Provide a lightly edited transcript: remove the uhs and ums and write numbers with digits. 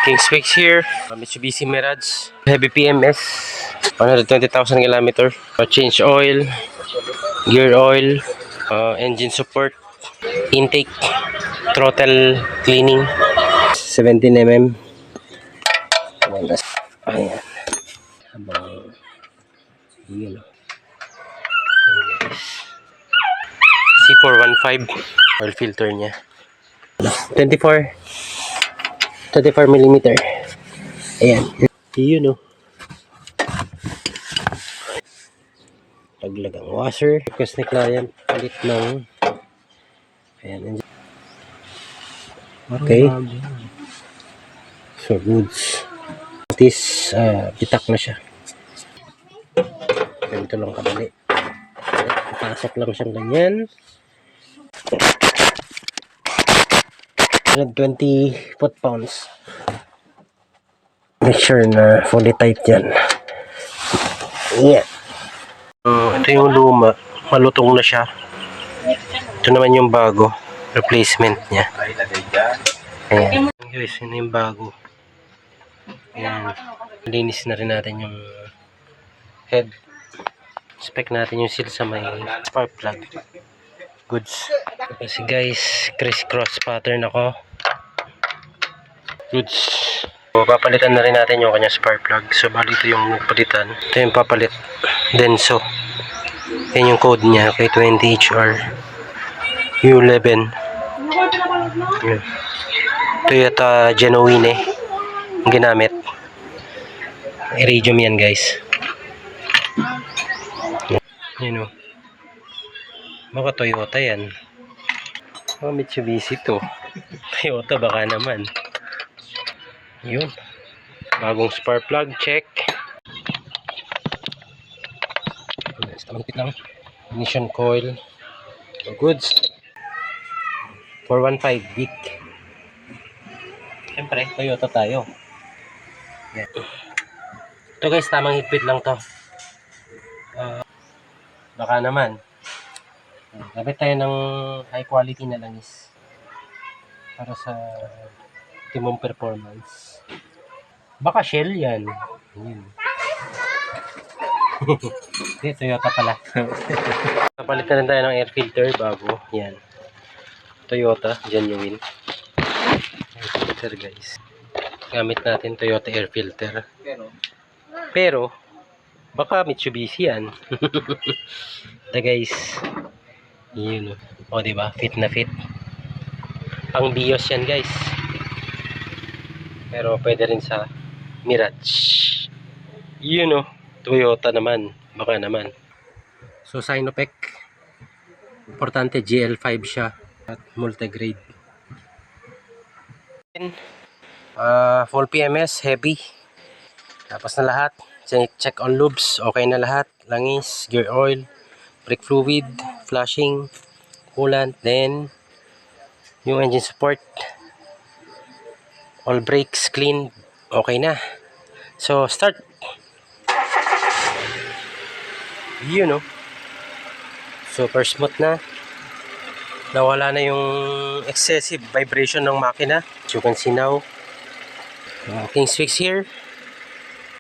King's Fix here. Mitsubishi Mirage. Heavy PMS. 120,000 kilometer. Change oil. Gear oil. Engine support. Intake. Throttle cleaning. 17 mm. Ayan. Habang yun. C415 oil filter niya. 24 mm. Ayan. Yun o. Paglagang washer. Request ni client. Palit ng ayan. Okay. So goods. This bitak na siya. Ganito lang kadali. Pasok lang siyang ganyan. 120 foot-pounds. Make sure na fully tight yan. Yeah. Ito yung luma. Malutong na siya. Ito naman yung bago. Replacement niya. Ayan. Guys, yun yung bago. Ayan. Linis na rin natin yung head. Inspect natin yung seal sa may spark plug. Goods. Kasi guys, criss-cross pattern ako. Goods. So, papalitan na rin natin yung kanyang spark plug. So, bali ito yung palitan. Ito yung papalit. Denso. Yan yung code niya. Kay 20HR. U11. Yan. Toyota Genuine. Ginamit. Iridium yan guys. Yan o. Baka Toyota yan. Oh, Mitsubishi to. Toyota baka naman. Yun. Bagong spark plug. Check. Malapit lang. Ignition coil. Goods. 415 big. Siyempre, Toyota tayo. Yan. Ito guys, tamang higpit lang to. Baka naman. Gamit tayo ng high quality na langis para sa optimum performance. Baka Shell yan. Hindi, Toyota pala. Kapalitan tayo ng air filter bago. Yan. Toyota, genuine. Air filter guys. Gamit natin Toyota air filter. Pero baka Mitsubishi yan. Ito guys. Yun o. O diba? Fit na fit. Pang BIOS yan guys. Pero pwede rin sa Mirage. Yun o. Toyota naman. Baka naman. So Sinopec. Importante GL5 siya. At multigrade. Full PMS. Heavy. Tapos na lahat. Check on lubes. Okay na lahat. Langis. Gear oil. Brake fluid, flashing, coolant, then yung engine support, all brakes clean, okay na. So start. You know, super smooth na. Nawala na yung excessive vibration ng makina. As you can see now, King's Fix here.